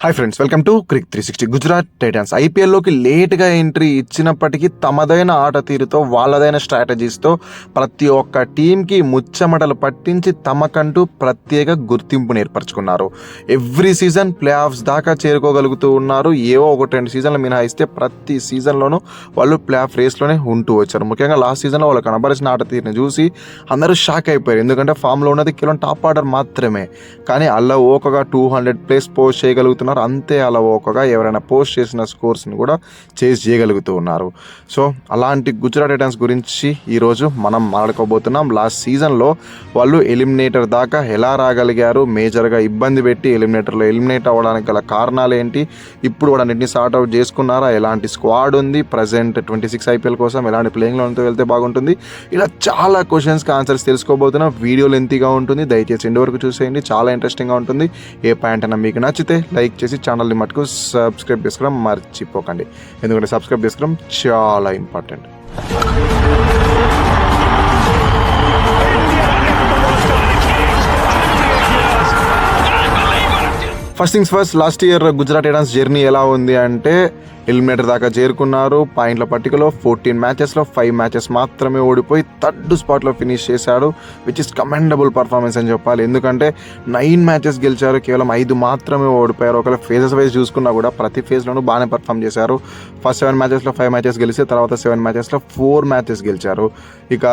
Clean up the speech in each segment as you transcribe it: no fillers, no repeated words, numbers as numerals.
Hi friends, welcome to Crick 360. Gujarat Titans ఐపీఎల్లోకి లేట్గా entry ఇచ్చినప్పటికీ తమదైన ఆట తీరుతో వాళ్ళదైన స్ట్రాటజీస్తో ప్రతి ఒక్క టీంకి ముచ్చమటలు పట్టించి తమకంటూ ప్రత్యేక గుర్తింపును ఏర్పరచుకున్నారు. ఎవ్రీ సీజన్ ప్లే ఆఫ్స్ దాకా చేరుకోగలుగుతూ ఉన్నారు. ఏవో ఒకటి రెండు సీజన్లు మినహాయిస్తే ప్రతి సీజన్లోనూ వాళ్ళు ప్లే ఆఫ్ రేస్లోనే ఉంటూ వచ్చారు. ముఖ్యంగా లాస్ట్ సీజన్లో వాళ్ళు కనబరిచిన ఆట తీరుని చూసి అందరూ షాక్ అయిపోయారు. ఎందుకంటే ఫామ్లో ఉన్నది కేవలం టాప్ ఆర్డర్ మాత్రమే, కానీ అలా ఓకగా 200+ పోస్ట్ చేయగలుగుతున్నారు. అంతే అలవోకగా ఎవరైనా పోస్ట్ చేసిన స్కోర్స్ని కూడా చేజ్ చేయగలుగుతూ ఉన్నారు. సో అలాంటి గుజరాత్ టైటన్స్ గురించి ఈరోజు మనం మాట్లాడుకోబోతున్నాం. లాస్ట్ సీజన్లో వాళ్ళు ఎలిమినేటర్ దాకా ఎలా రాగలిగారు, మేజర్గా ఇబ్బంది పెట్టి ఎలిమినేటర్లో ఎలిమినేట్ అవ్వడానికి గల కారణాలు ఏంటి, ఇప్పుడు కూడా అన్నింటినీ సార్ట్ అవుట్ చేసుకున్నారా, ఎలాంటి స్క్వాడ్ ఉంది, ప్రజెంట్ 26 ఐపీఎల్ కోసం ఎలాంటి ప్లేయింగ్ లెవెన్తో వెళ్తే బాగుంటుంది, ఇలా చాలా క్వశ్చన్స్కి ఆన్సర్స్ తెలుసుకోబోతున్నాం. వీడియో లెంతీగా ఉంటుంది, దయచేసి ఎండ్ వరకు చూసేయండి, చాలా ఇంట్రెస్టింగ్గా ఉంటుంది. ఏ పాయింట్ అయినా మీకు నచ్చితే లైక్ చేసి ఛానల్ని మటుకు సబ్స్క్రైబ్ చేసుకోవడం మర్చిపోకండి, ఎందుకంటే సబ్స్క్రైబ్ చేసుకోవడం చాలా important. First things first, last year Gujarat Titans journey ఎలా ఉంది అంటే ఎలిమినేటర్ దాకా చేరుకున్నారు. పాయింట్ల పట్టికలో 14 మ్యాచెస్లో 5 మ్యాచెస్ మాత్రమే ఓడిపోయి 3rd స్పాట్లో ఫినిష్ చేశాడు, విచ్ ఇస్ కమెండబుల్ పర్ఫార్మెన్స్ అని చెప్పాలి. ఎందుకంటే 9 మ్యాచెస్ గెలిచారు, కేవలం 5 మాత్రమే ఓడిపోయారు. ఒకవేళ ఫేజెస్ వైజ్ చూసుకున్నా కూడా ప్రతి ఫేజ్లోనూ బాగానే పర్ఫామ్ చేశారు. ఫస్ట్ 7 మ్యాచెస్లో 5 మ్యాచెస్ గెలిస్తే తర్వాత 7 మ్యాచెస్లో 4 మ్యాచెస్ గెలిచారు. ఇక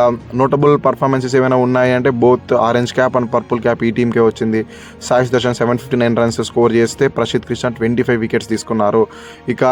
నోటబుల్ పర్ఫార్మెన్సెస్ ఏమైనా ఉన్నాయి అంటే both orange cap and purple cap ఈ టీంకే వచ్చింది. సాయి సుదర్శన్ 759 రన్స్ స్కోర్ చేస్తే ప్రసిద్ధ్ కృష్ణ 25 వికెట్స్ తీసుకున్నారు. ఇక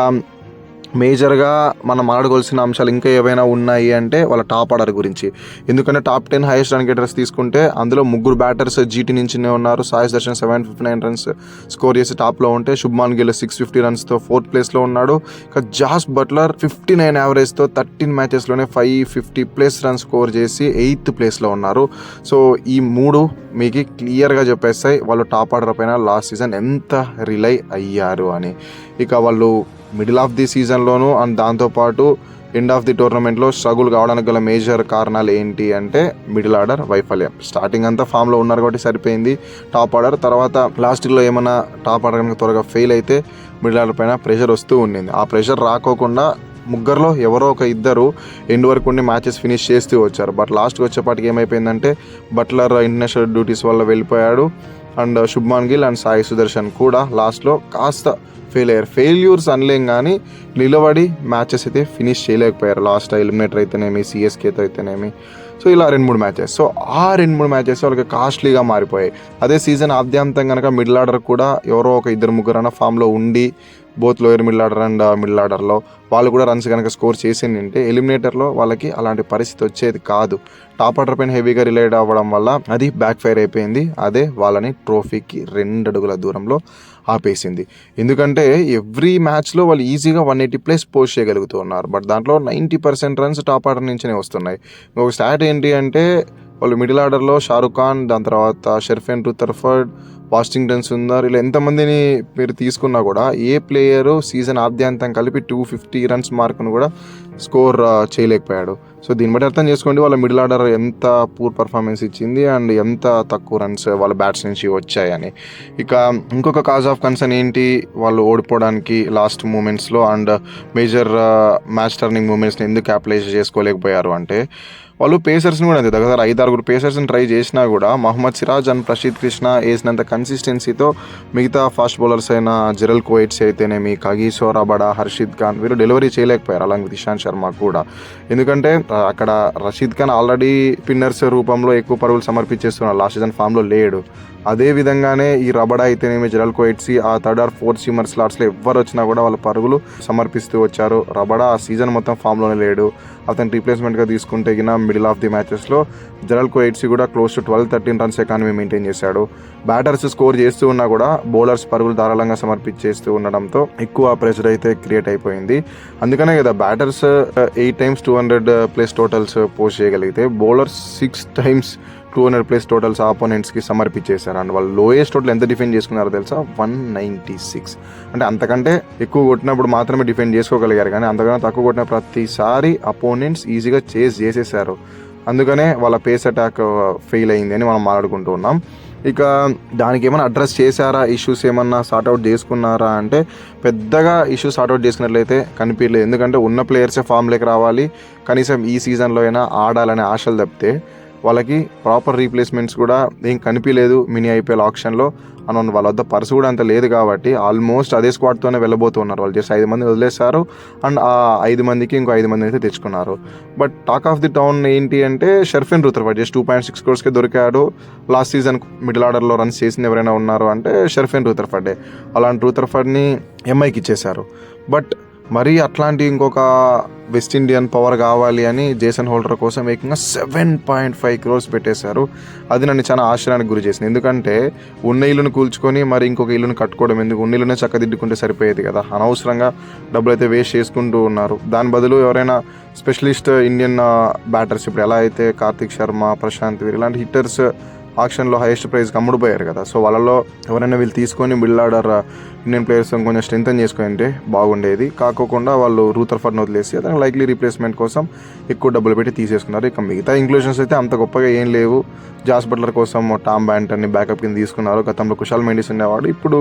మేజర్గా మనం మాట్లాడుకోవాల్సిన అంశాలు ఇంకా ఏవైనా ఉన్నాయి అంటే వాళ్ళ టాప్ ఆర్డర్ గురించి. ఎందుకంటే టాప్ 10 హైయెస్ట్ రన్ గెటర్స్ తీసుకుంటే అందులో 3 బ్యాటర్స్ జీటీ నుంచినే ఉన్నారు. సాయి దర్శన్ 759 రన్స్ స్కోర్ చేసి టాప్లో ఉంటే, శుభ్మాన్ గిల్ 650 రన్స్తో 4th ప్లేస్లో ఉన్నాడు. ఇక జాస్ బట్లర్ 59 యావరేజ్తో 13 మ్యాచెస్లోనే 550+ రన్స్ స్కోర్ చేసి 8th ప్లేస్లో ఉన్నారు. సో ఈ 3 మీకు క్లియర్గా చెప్పేస్తాయి వాళ్ళు టాప్ ఆర్డర్ పైన లాస్ట్ సీజన్ ఎంత రిలై అయ్యారు అని. ఇక వాళ్ళు మిడిల్ ఆఫ్ ది సీజన్లోను అండ్ దాంతోపాటు ఎండ్ ఆఫ్ ది టోర్నమెంట్లో స్ట్రగుల్ కావడానికి గల మేజర్ కారణాలు ఏంటి అంటే మిడిల్ ఆర్డర్ వైఫల్యం. స్టార్టింగ్ అంతా ఫామ్లో ఉన్నారు కాబట్టి సరిపోయింది టాప్ ఆర్డర్, తర్వాత లాస్ట్లో ఏమైనా టాప్ ఆర్డర్ కనుక త్వరగా ఫెయిల్ అయితే మిడిల్ ఆర్డర్ పైన ప్రెషర్ వస్తూ ఉండింది. ఆ ప్రెషర్ రాకోకుండా ముగ్గురులో ఎవరో ఒక ఇద్దరు ఎండ్ వరకు ఉండి మ్యాచెస్ ఫినిష్ చేస్తూ వచ్చారు. బట్ లాస్ట్కి వచ్చేపాటికి ఏమైపోయిందంటే బట్లర్ ఇంటర్నేషనల్ డ్యూటీస్ వల్ల వెళ్ళిపోయాడు అండ్ శుభ్మాన్ గిల్ అండ్ సాయి సుదర్శన్ కూడా లాస్ట్లో కాస్త ఫెయిల్యూర్స్ అనలేం కానీ నిలబడి మ్యాచెస్ అయితే ఫినిష్ చేయలేకపోయారు. లాస్ట్ ఎలిమినేటర్ అయితేనేమి, సిఎస్కేతో అయితేనేమి. సో ఇలా 2-3 మ్యాచెస్. సో ఆ 2-3 మ్యాచెస్ వాళ్ళకి కాస్ట్లీగా మారిపోయాయి. అదే సీజన్ ఆద్యంతం కనుక మిడిల్ ఆర్డర్ కూడా ఎవరో ఒక 2-3 అన్న ఫామ్లో ఉండి both lower middle order and middle ఆర్డర్లో వాళ్ళు కూడా రన్స్ కనుక స్కోర్ చేసిందంటే ఎలిమినేటర్లో వాళ్ళకి అలాంటి పరిస్థితి వచ్చేది కాదు. టాప్ ఆర్డర్ పైన హెవీగా రిలేట్ అవ్వడం వల్ల అది బ్యాక్ ఫైర్ అయిపోయింది. అదే వాళ్ళని ట్రోఫీకి 2 అడుగుల దూరంలో ఆపేసింది. ఎందుకంటే ఎవ్రీ మ్యాచ్లో వాళ్ళు ఈజీగా 180+ పోస్ట్ చేయగలుగుతూ ఉన్నారు. బట్ దాంట్లో 90% రన్స్ టాప్ ఆర్డర్ నుంచినే వస్తున్నాయి. ఇంకొక స్టాట్ ఏంటి అంటే వాళ్ళు మిడిల్ ఆర్డర్లో షారుఖ్ ఖాన్, దాని తర్వాత షెర్ఫెన్ రుతర్ఫర్డ్, వాషింగ్టన్ సుందర్, ఇలా ఎంతమందిని మీరు తీసుకున్నా కూడా ఏ ప్లేయరు సీజన్ ఆద్యంతం కలిపి 250 రన్స్ మార్కును కూడా స్కోర్ చేయలేకపోయాడు. సో దీన్ని బట్టి అర్థం చేసుకోండి వాళ్ళ మిడిల్ ఆర్డర్ ఎంత పూర్ పర్ఫార్మెన్స్ ఇచ్చింది అండ్ ఎంత తక్కువ రన్స్ వాళ్ళ బ్యాట్స్ నుంచి వచ్చాయని. ఇక ఇంకొక కాజ్ ఆఫ్ కన్సర్న్ ఏంటి వాళ్ళు ఓడిపోవడానికి లాస్ట్ మూమెంట్స్లో అండ్ మేజర్ మ్యాచ్ టర్నింగ్ మూమెంట్స్ని ఎందుకు క్యాపిటలైజ్ చేసుకోలేకపోయారు అంటే వాళ్ళు పేసర్స్ని కూడా అంతే దగ్గర 5-6 పేసర్స్ని ట్రై చేసినా కూడా మహమ్మద్ సిరాజ్ అండ్ ప్రసిద్ధ్ కృష్ణ వేసినంత కన్సిస్టెన్సీతో మిగతా ఫాస్ట్ బౌలర్స్ అయిన జెరల్ కోయిట్స్ అయితేనేమి, కగిసో రబాడా, హర్షిద్ ఖాన్ వీరు డెలివరీ చేయలేకపోయారు, అలాగే ఇషాంత్ శర్మ కూడా. ఎందుకంటే అక్కడ రషీద్ ఖాన్ ఆల్రెడీ స్పిన్నర్స్ రూపంలో ఎక్కువ పరుగులు సమర్పించేస్తున్నారు, లాస్ట్ సీజన్ ఫామ్లో లేడు. అదే విధంగానే ఈ రబడా అయితేనేమి, జెరల్ కోయిట్స్ ఆ 3rd or 4th సీమర్ స్లాట్స్లో ఎవరు వచ్చినా కూడా వాళ్ళ పరుగులు సమర్పిస్తూ వచ్చారు. రబడా ఆ సీజన్ మొత్తం ఫామ్లోనే లేడు. అతను రీప్లేస్మెంట్గా తీసుకుంటే గిన మిడిల్ ఆఫ్ ది మ్యాచెస్లో జెరల్ కోయిట్స్ కూడా close to 12-13 runs economy maintain చేశాడు. బ్యాటర్స్ స్కోర్ చేస్తూ ఉన్నా కూడా బౌలర్స్ పరుగులు ధారాళంగా సమర్పించేస్తూ ఉండడంతో ఎక్కువ ప్రెషర్ అయితే క్రియేట్ అయిపోయింది. అందుకనే కదా బ్యాటర్స్ 8 times 200+ టోటల్స్ పోస్ట్ చేయగలిగితే బౌలర్స్ 6 times 200+ టోటల్స్ ఆపోనెంట్స్కి సమర్పించేశారు. అండ్ వాళ్ళు లోయెస్ట్ టోటల్ ఎంత డిఫెండ్ చేసుకున్నారో తెలుసా, 196. అంటే అంతకంటే ఎక్కువ కొట్టినప్పుడు మాత్రమే డిఫెండ్ చేసుకోగలిగారు, కానీ అంతకన్నా తక్కువ కొట్టిన ప్రతిసారి అపోనెంట్స్ ఈజీగా చేస్ చేసేసారు. అందుకనే వాళ్ళ పేస్ అటాక్ ఫెయిల్ అయింది అని మనం మాట్లాడుకుంటూ ఉన్నాం. ఇక దానికి ఏమైనా అడ్రస్ చేశారా, ఇష్యూస్ ఏమన్నా సార్ట్అవుట్ చేసుకున్నారా అంటే పెద్దగా ఇష్యూస్ సార్ట్అవుట్ చేసుకున్నట్లయితే కనిపించలేదు. ఎందుకంటే ఉన్న ప్లేయర్సే ఫామ్లోకి రావాలి, కనీసం ఈ సీజన్లో అయినా ఆడాలనే ఆశలు తప్పితే వాళ్ళకి ప్రాపర్ రీప్లేస్మెంట్స్ కూడా ఏం కనిపించలేదు మినీ ఐపీఎల్ ఆప్షన్లో. అని వాళ్ళ వద్ద పర్సు కూడా అంత లేదు కాబట్టి ఆల్మోస్ట్ అదే స్క్వాడ్తోనే వెళ్ళబోతున్నారు. వాళ్ళు జస్ట్ 5 మంది వదిలేశారు అండ్ ఆ 5 మందికి ఇంకో 5 మంది అయితే తెచ్చుకున్నారు. But talk of the town ఏంటి అంటే షర్ఫిన్ రూథర్ఫర్డ్ జస్ట్ 2.6 crores దొరికాడు. లాస్ట్ సీజన్ మిడిల్ ఆర్డర్లో రన్స్ చేసింది ఎవరైనా ఉన్నారు అంటే షర్ఫిన్ రూథర్ఫర్డే. అలాంటి రూథర్ఫర్డ్ని ఎంఐకి ఇచ్చేశారు. బట్ మరీ అట్లాంటి ఇంకొక వెస్ట్ ఇండియన్ పవర్ కావాలి అని జేసన్ హోల్డర్ కోసం ఏకంగా 7.5 crores పెట్టేశారు. అది నన్ను చాలా ఆశ్చర్యానికి గురి చేసింది. ఎందుకంటే ఉన్న ఇల్లును కూల్చుకొని మరి ఇంకొక ఇల్లును కట్టుకోవడం ఎందుకు, ఉన్న ఇల్లునే చక్కదిద్దుకుంటే సరిపోయేది కదా. అనవసరంగా డబ్బులు అయితే వేస్ట్ చేసుకుంటూ ఉన్నారు. దాని బదులు ఎవరైనా స్పెషలిస్ట్ ఇండియన్ బ్యాటర్స్, ఇప్పుడు ఎలా అయితే కార్తిక్ శర్మ, ప్రశాంత్ వీర్ ఇలాంటి హిట్టర్స్ ఆక్షన్లో హైయెస్ట్ ప్రైజ్కి అమ్ముడుపోయారు కదా. సో వాళ్ళలో ఎవరైనా వీళ్ళు తీసుకొని మిడిల్ ఆర్డర్ ఇండియన్ ప్లేయర్స్ కొంచెం స్ట్రెంథన్ చేసుకుంటే బాగుండేది. కాకోకుండా వాళ్ళు రూథర్ఫర్డ్ని వదిలేసి అతను లైక్లీ రీప్లేస్మెంట్ కోసం ఎక్కువ డబ్బులు పెట్టి తీసేసుకున్నారు. ఇక మిగతా ఇంక్లూషన్స్ అయితే అంత గొప్పగా ఏం లేవు. జాస్ బట్లర్ కోసం టామ్ బ్యాంటన్ని బ్యాకప్ కింద తీసుకున్నారు. గతంలో కుషాల్ మెండిస్ ఉండేవాడు, ఇప్పుడు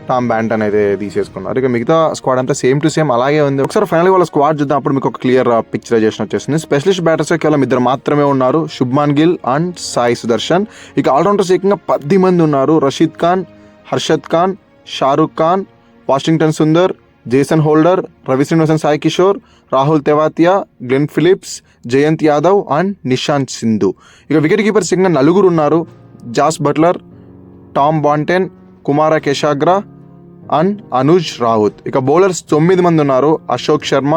టామ్ బ్యాంటన్ అయితే తీసేసుకున్నారు. ఇక మిగతా స్క్వాడ్ అంతా సేమ్ టు సేమ్ అలాగే ఉంది. ఒకసారి ఫైనల్ వాళ్ళ స్క్వాడ్ చూద్దాం, అప్పుడు మీకు ఒక క్లియర్ పిక్చరైజేషన్ వచ్చేసింది. స్పెషలిస్ట్ బ్యాటర్స్ కేవలం 2 మాత్రమే ఉన్నారు, శుభ్మాన్ గిల్ అండ్ సాయి సుదర్శన్. ఇక ఆల్రౌండర్స్ ఏకంగా 10 మంది ఉన్నారు. Rashid Khan, Harshad Khan, Shahrukh Khan, Washington Sundar, Jason Holder, Ravi Srinivasan, Sai Kishore, Rahul Tewatia, Glenn Phillips, Jayant Yadav and Nishant Sindhu. ఇక వికెట్ కీపర్స్ ఏకంగా 4 ఉన్నారు. Jos Buttler, Tom Banton, Kumar Kushagra and Anuj Rawat. ఇక బౌలర్స్ 9 మంది ఉన్నారు. అశోక్ శర్మ,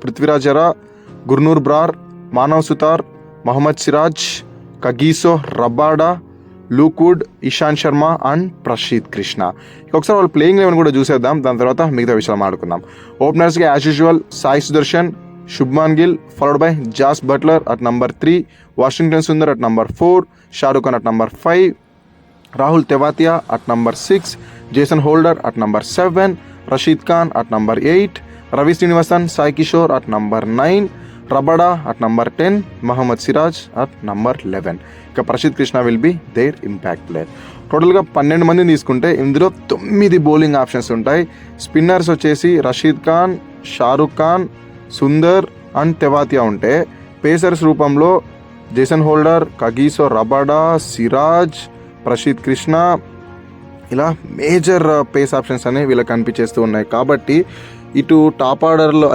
పృథ్వీరాజ్ ఎరా, Gurnoor Brar, Manav Suthar, Mohammed Siraj, Kagiso Rabada, Luke Wood, Ishant Sharma and Prasidh Krishna. ఇక ఒకసారి వాళ్ళు ప్లేయింగ్ లెవెన్ కూడా చూసేద్దాం, దాని తర్వాత మిగతా విషయాలు మాట్లాడుకుందాం. ఓపెనర్స్గా as usual Sai Sudharsan, Shubman Gill, followed by Jos Buttler at number 3, Washington Sundar at number 4, Shahrukh Khan at number 5, Rahul Tewatia at number 6, Jason Holder at number 7, Rashid Khan at number 8, Ravi Srinivasan, Sai Kishore at number 9, Rabada at number 10, Mohammed Siraj at number 11. ఇక Prasidh Krishna will be there impact player. టోటల్గా 12 మందిని తీసుకుంటే ఇందులో 9 bowling options ఉంటాయి. Spinners వచ్చేసి Rashid Khan, Shahrukh Khan, Sundar and Tewatia ఉంటే, pacers రూపంలో Jason Holder, Kagiso Rabada, Siraj, Prasidh Krishna, ఇలా మేజర్ పేస్ ఆప్షన్స్ అనేవి వీళ్ళకి కనిపించేస్తూ ఉన్నాయి. కాబట్టి ఇటు టాప్ ఆర్డర్లో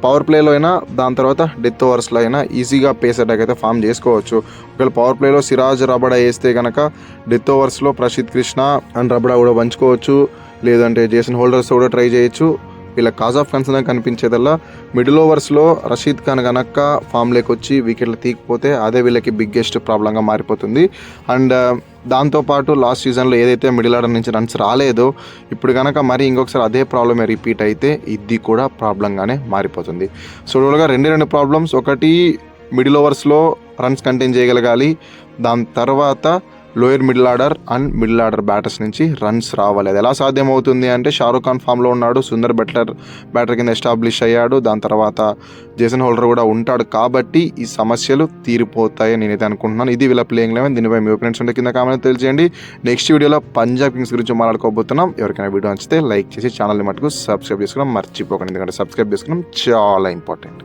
పవర్ ప్లేలో అయినా, దాని తర్వాత డెత్ ఓవర్స్లో అయినా ఈజీగా పేస్ అటాక్ అయితే ఫామ్ చేసుకోవచ్చు. ఒకవేళ పవర్ ప్లేలో సిరాజ్ రబడా వేస్తే కనుక డెత్ ఓవర్స్లో ప్రసీద్ కృష్ణ అండ్ రబడా కూడా పంచుకోవచ్చు, లేదంటే జేసన్ హోల్డర్స్ కూడా ట్రై చేయొచ్చు. వీళ్ళ కాజ్ ఆఫ్ కన్సర్న్ కనిపించేదల్లా మిడిల్ ఓవర్స్లో రషీద్ ఖాన్ కనుక ఫామ్లోకి వచ్చి వికెట్లు తీయకపోతే అదే వీళ్ళకి బిగ్గెస్ట్ ప్రాబ్లంగా మారిపోతుంది. అండ్ దాంతోపాటు లాస్ట్ సీజన్లో ఏదైతే మిడిల్ ఆర్డర్ నుంచి రన్స్ రాలేదో, ఇప్పుడు కనుక మరి ఇంకొకసారి అదే ప్రాబ్లమే రిపీట్ అయితే ఇది కూడా ప్రాబ్లంగానే మారిపోతుంది. సో టోటల్గా 2 ప్రాబ్లమ్స్. ఒకటి మిడిల్ ఓవర్స్లో రన్స్ కంటైన్ చేయగలగాలి, దాని తర్వాత lower middle order and middle order batters నుంచి రన్స్ రావాలి. అది ఎలా సాధ్యమవుతుంది అంటే షారుఖ్ ఖాన్ ఫామ్లో ఉన్నాడు, సుందర్ బ్యాటర్ కింద ఎస్టాబ్లిష్ అయ్యాడు, దాని తర్వాత జేసన్ హోల్డర్ కూడా ఉంటాడు. కాబట్టి ఈ సమస్యలు తీరిపోతాయని నేనైతే అనుకుంటున్నాను. ఇది వీళ్ళ ప్లేయింగ్ లెవెన్. దీనిపై మీ ఒపీనియన్స్ ఉంటే కింద కామెంట్ తెలియజేయండి. నెక్స్ట్ వీడియోలో పంజాబ్ కింగ్స్ గురించి మాట్లాడుకోబోతున్నాం. ఎవరికైనా వీడియో నచ్చితే లైక్ చేసి ఛానల్ని మటుకు సబ్స్క్రైబ్ చేసుకోవడం మర్చిపోకండి, ఎందుకంటే సబ్స్క్రైబ్ చేసుకోవడం చాలా ఇంపార్టెంట్.